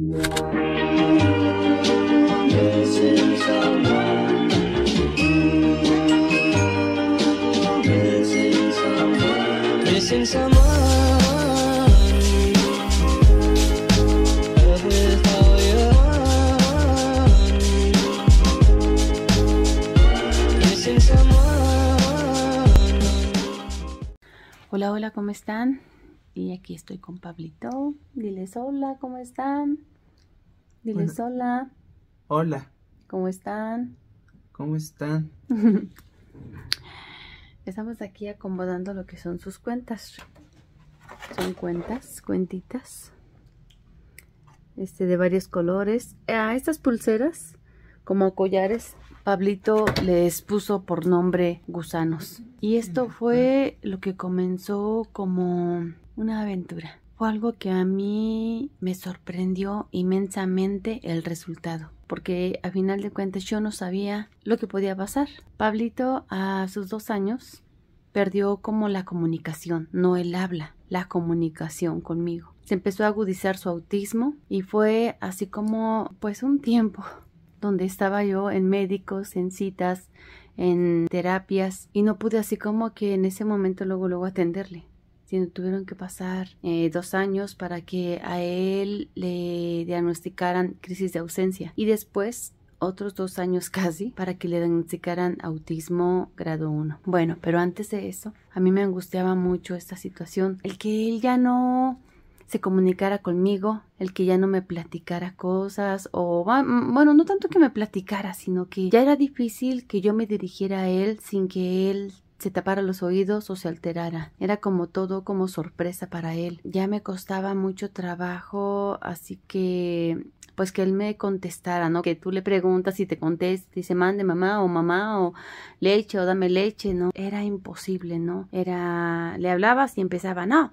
Missing someone with all your missing someone. Hola, hola, ¿cómo están? Y aquí estoy con Pablito. Diles hola, ¿cómo están? Diles hola. Hola. ¿Cómo están? ¿Cómo están? Estamos aquí acomodando lo que son sus cuentas. Son cuentitas. De varios colores. A estas pulseras, como collares, Pablito les puso por nombre gusanos. Y esto fue lo que comenzó como una aventura. Fue algo que a mí me sorprendió inmensamente el resultado. Porque a final de cuentas yo no sabía lo que podía pasar. Pablito a sus 2 años perdió como la comunicación, no el habla, la comunicación conmigo. Se empezó a agudizar su autismo y fue así como pues un tiempo donde estaba yo en médicos, en citas, en terapias y no pude así como que en ese momento luego atenderle. Sino tuvieron que pasar 2 años para que a él le diagnosticaran crisis de ausencia y después otros 2 años casi para que le diagnosticaran autismo grado 1. Bueno, pero antes de eso, a mí me angustiaba mucho esta situación, el que él ya no se comunicara conmigo, el que ya no me platicara cosas o, bueno, no tanto que me platicara, sino que ya era difícil que yo me dirigiera a él sin que él se tapara los oídos o se alterara. Era como todo como sorpresa para él. Ya me costaba mucho trabajo, así que pues que él me contestara, ¿no? Que tú le preguntas y te contesta, dice mande mamá o leche o dame leche, ¿no? Era imposible, ¿no? Le hablabas y empezaba no,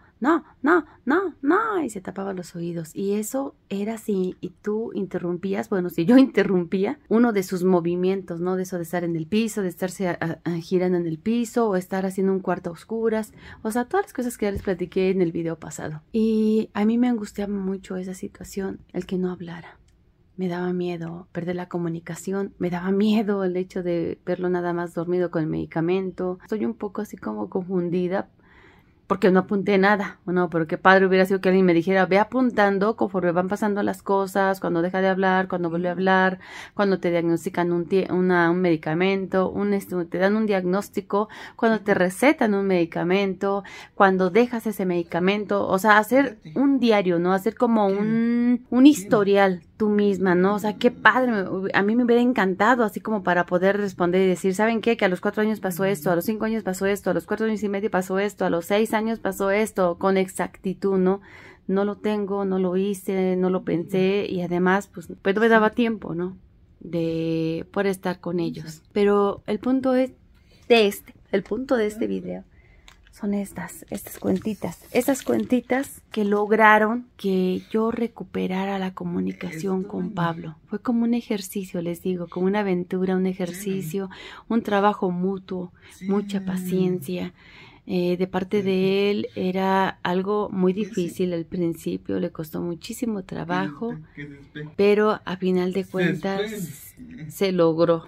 y se tapaba los oídos. Y eso era así, y tú interrumpías, bueno, si yo interrumpía uno de sus movimientos, ¿no? De eso de estar en el piso, de estarse girando en el piso o estar haciendo un cuarto a oscuras, o sea, todas las cosas que ya les platiqué en el video pasado. Y a mí me angustiaba mucho esa situación, el que no hablara. Me daba miedo perder la comunicación, me daba miedo el hecho de verlo nada más dormido con el medicamento. Estoy un poco así como confundida porque no apunté nada. Bueno, pero qué padre hubiera sido que alguien me dijera, ve apuntando conforme van pasando las cosas, cuando deja de hablar, cuando vuelve a hablar, cuando te diagnostican un medicamento, te dan un diagnóstico, cuando te recetan un medicamento, cuando dejas ese medicamento, o sea, hacer un diario, ¿no? Hacer como un historial tú misma, ¿no? O sea, qué padre, a mí me hubiera encantado así como para poder responder y decir, ¿saben qué? Que a los 4 años pasó esto, a los 5 años pasó esto, a los 4 años y medio pasó esto, a los 6 años pasó esto, con exactitud, ¿no? No lo tengo, no lo hice, no lo pensé y además, pues no me daba tiempo, ¿no? De poder estar con ellos. Pero el punto es el punto de este video son estas cuentitas. Estas cuentitas que lograron que yo recuperara la comunicación con Pablo. Fue como un ejercicio, les digo, como una aventura, un ejercicio, un trabajo mutuo, mucha paciencia. De parte de él era algo muy difícil al principio, le costó muchísimo trabajo, pero a final de cuentas se logró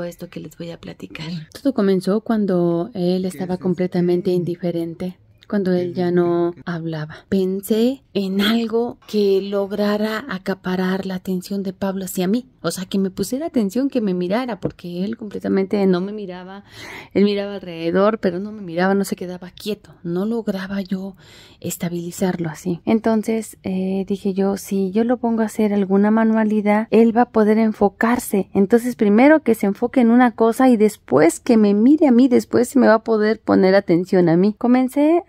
esto que les voy a platicar. Todo comenzó cuando él estaba completamente indiferente, cuando él ya no hablaba. Pensé en algo que lograra acaparar la atención de Pablo hacia mí. O sea, que me pusiera atención, que me mirara, porque él completamente no me miraba. Él miraba alrededor, pero no me miraba, no se quedaba quieto. No lograba yo estabilizarlo así. Entonces dije yo, si yo lo pongo a hacer alguna manualidad, él va a poder enfocarse. Entonces primero que se enfoque en una cosa y después que me mire a mí, después se me va a poder poner atención a mí. Comencé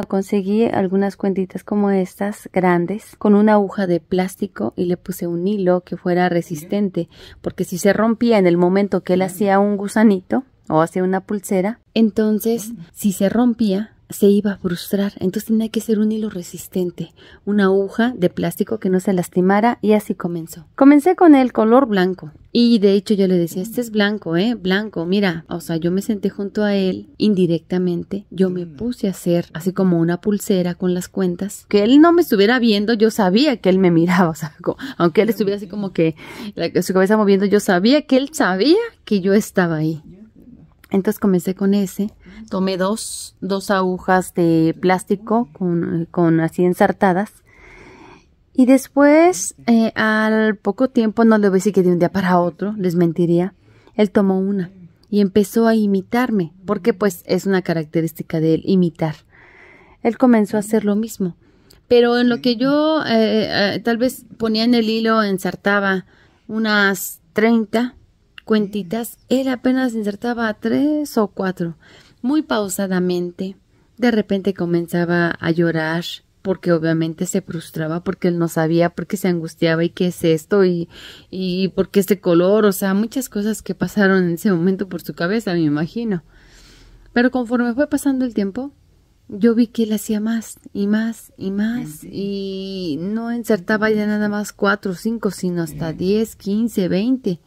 conseguí algunas cuentitas como estas, grandes, con una aguja de plástico y le puse un hilo que fuera resistente, porque si se rompía en el momento que él hacía un gusanito o hacía una pulsera, entonces si se rompía, se iba a frustrar, entonces tenía que ser un hilo resistente, una aguja de plástico que no se lastimara, y así comenzó. Comencé con el color blanco y de hecho yo le decía, este es blanco, blanco, mira, o sea, yo me senté junto a él indirectamente, yo me puse a hacer así como una pulsera con las cuentas, que él no me estuviera viendo, yo sabía que él me miraba, o sea, aunque él estuviera así como que su cabeza moviendo, yo sabía que él sabía que yo estaba ahí. Entonces comencé con ese, tomé dos agujas de plástico con así ensartadas, y después al poco tiempo, no le voy a decir que de un día para otro, les mentiría, él tomó una y empezó a imitarme, porque pues es una característica de él, imitar. Él comenzó a hacer lo mismo, pero en lo que yo tal vez ponía en el hilo, ensartaba unas 30 cuentitas, él apenas insertaba 3 o 4, muy pausadamente. De repente comenzaba a llorar, porque obviamente se frustraba, porque él no sabía, porque se angustiaba, y qué es esto, y por qué este color, o sea, muchas cosas que pasaron en ese momento por su cabeza, me imagino. Pero conforme fue pasando el tiempo, yo vi que él hacía más y más y más, y no insertaba ya nada más 4 o 5, sino hasta 10, 15, 20.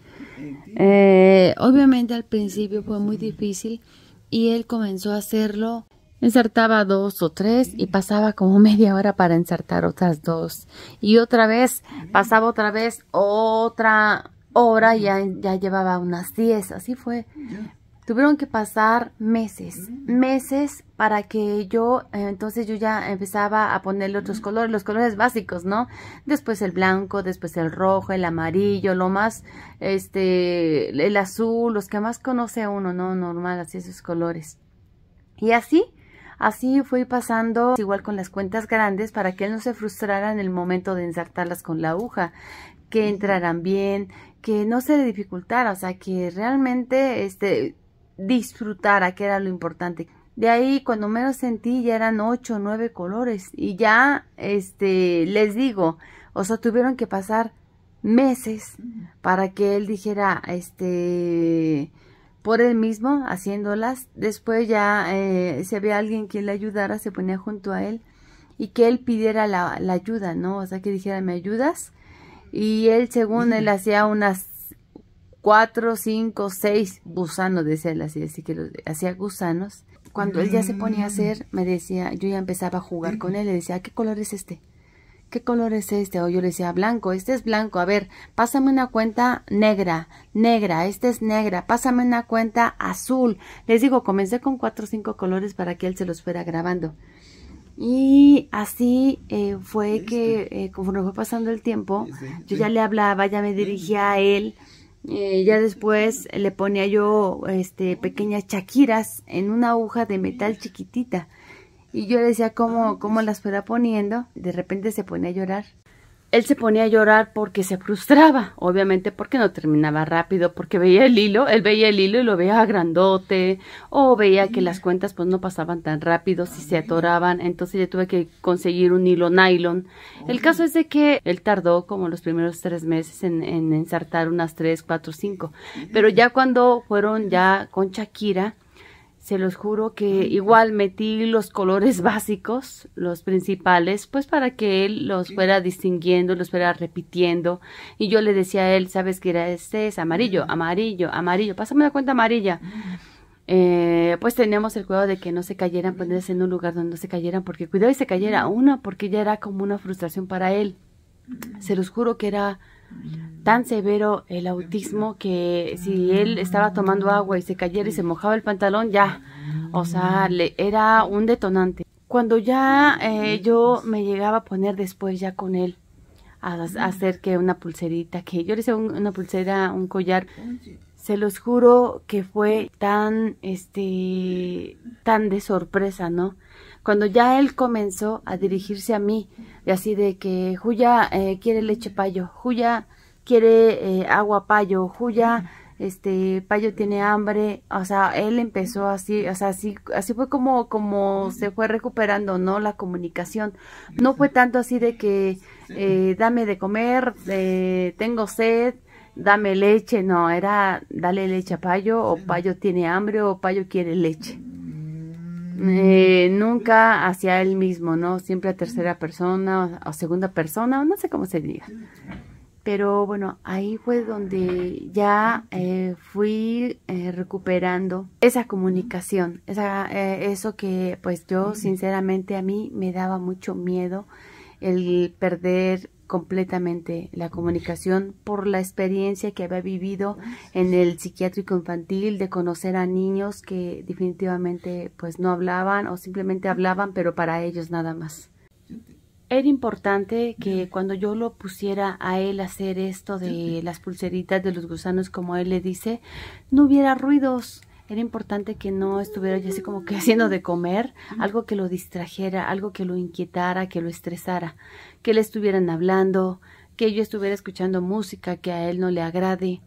Obviamente al principio fue muy difícil y él comenzó a hacerlo, insertaba 2 o 3 y pasaba como media hora para insertar otras 2 y otra vez, pasaba otra vez otra hora y ya llevaba unas 10, así fue. Tuvieron que pasar meses para que entonces yo ya empezaba a ponerle otros colores, los colores básicos, ¿no? Después el blanco, después el rojo, el amarillo, lo más, el azul, los que más conoce uno, ¿no? Normal, así esos colores. Y así fui pasando, igual con las cuentas grandes, para que él no se frustrara en el momento de ensartarlas con la aguja, que entraran bien, que no se le dificultara, o sea, que realmente, disfrutara, que era lo importante. De ahí, cuando menos sentí, ya eran 8 o 9 colores, y ya, les digo, o sea, tuvieron que pasar meses para que él dijera, por él mismo, haciéndolas. Después ya, si había alguien que le ayudara, se ponía junto a él, y que él pidiera la ayuda, ¿no? O sea, que dijera, ¿me ayudas? Y él, según él, hacía unas 4, 5, 6 gusanos, decía él así que hacía gusanos. Cuando él ya se ponía a hacer, me decía, yo ya empezaba a jugar con él, le decía, ¿qué color es este? ¿Qué color es este? O yo le decía, blanco, este es blanco, a ver, pásame una cuenta negra, este es negra, pásame una cuenta azul. Les digo, comencé con 4 o 5 colores para que él se los fuera grabando. Y así fue que conforme fue pasando el tiempo, yo ya le hablaba, ya me dirigía a él. Ya después le ponía yo pequeñas chaquiras en una aguja de metal chiquitita, y yo le decía cómo las fuera poniendo. De repente se ponía a llorar. Él se ponía a llorar porque se frustraba, obviamente porque no terminaba rápido, porque veía el hilo, él veía el hilo y lo veía grandote, o veía que las cuentas pues no pasaban tan rápido, si se atoraban. Entonces yo tuve que conseguir un hilo nylon. El caso es de que él tardó como los primeros 3 meses en ensartar unas 3, 4, 5, pero ya cuando fueron ya con Shakira, se los juro que igual metí los colores básicos, los principales, pues para que él los fuera distinguiendo, los fuera repitiendo. Y yo le decía a él, ¿sabes qué era? Este es amarillo, amarillo, amarillo, pásame una cuenta amarilla. Pues teníamos el cuidado de que no se cayeran, ponerse en un lugar donde no se cayeran, porque cuidado y se cayera una, porque ya era como una frustración para él. Se los juro que era tan severo el autismo que si él estaba tomando agua y se cayera y se mojaba el pantalón, ya, o sea, era un detonante. Cuando ya yo me llegaba a poner después ya con él a hacer que una pulserita, que yo le hice una pulsera, un collar, se los juro que fue tan de sorpresa, ¿no? Cuando ya él comenzó a dirigirse a mí, así de que Juya quiere leche payo, Juya quiere agua payo, Juya, payo tiene hambre, o sea, él empezó así, o sea, así fue como se fue recuperando, ¿no? La comunicación. No fue tanto así de que dame de comer, tengo sed, dame leche, no, era dale leche a payo, o payo tiene hambre, o payo quiere leche. nunca hacia él mismo, ¿no? Siempre a tercera persona o segunda persona, no sé cómo se diga. Pero bueno, ahí fue donde ya fui recuperando esa comunicación, eso que pues yo sinceramente a mí me daba mucho miedo el perder completamente la comunicación por la experiencia que había vivido en el psiquiátrico infantil, de conocer a niños que definitivamente pues no hablaban o simplemente hablaban pero para ellos nada más. Era importante que cuando yo lo pusiera a él a hacer esto de las pulseritas de los gusanos, como él le dice, no hubiera ruidos. Era importante que no estuviera ya así como que haciendo de comer, algo que lo distrajera, algo que lo inquietara, que lo estresara, que le estuvieran hablando, que yo estuviera escuchando música que a él no le agrade,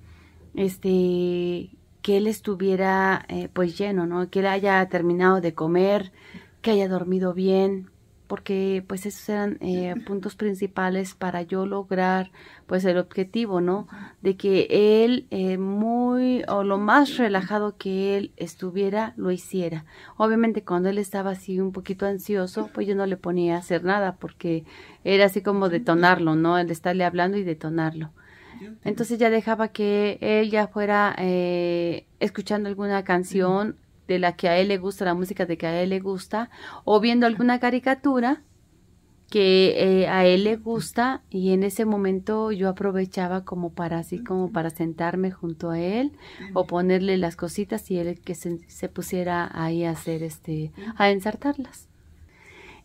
que él estuviera pues lleno, ¿no? Que él haya terminado de comer, que haya dormido bien, porque pues esos eran puntos principales para yo lograr pues el objetivo, ¿no? De que él lo más relajado que él estuviera, lo hiciera. Obviamente cuando él estaba así un poquito ansioso, pues yo no le ponía a hacer nada porque era así como detonarlo, ¿no? El estarle hablando y detonarlo. Entonces ya dejaba que él ya fuera escuchando alguna canción de la que a él le gusta, la música de que a él le gusta, o viendo alguna caricatura que a él le gusta, y en ese momento yo aprovechaba como para sentarme junto a él o ponerle las cositas y él que se pusiera ahí a hacer a ensartarlas.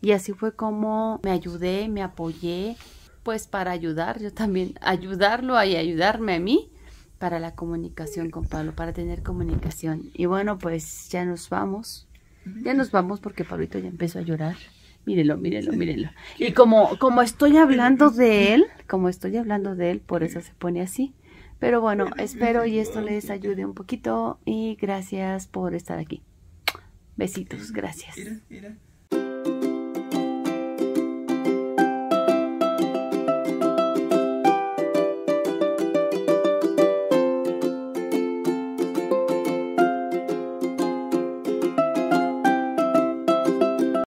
Y así fue como me ayudé, me apoyé, pues para ayudar, yo también ayudarlo y ayudarme a mí para la comunicación con Pablo, para tener comunicación. Y bueno, pues ya nos vamos porque Pablito ya empezó a llorar. Mírenlo. Y como estoy hablando de él, por eso se pone así. Pero bueno, espero y esto les ayude un poquito y gracias por estar aquí. Besitos, gracias. Mira.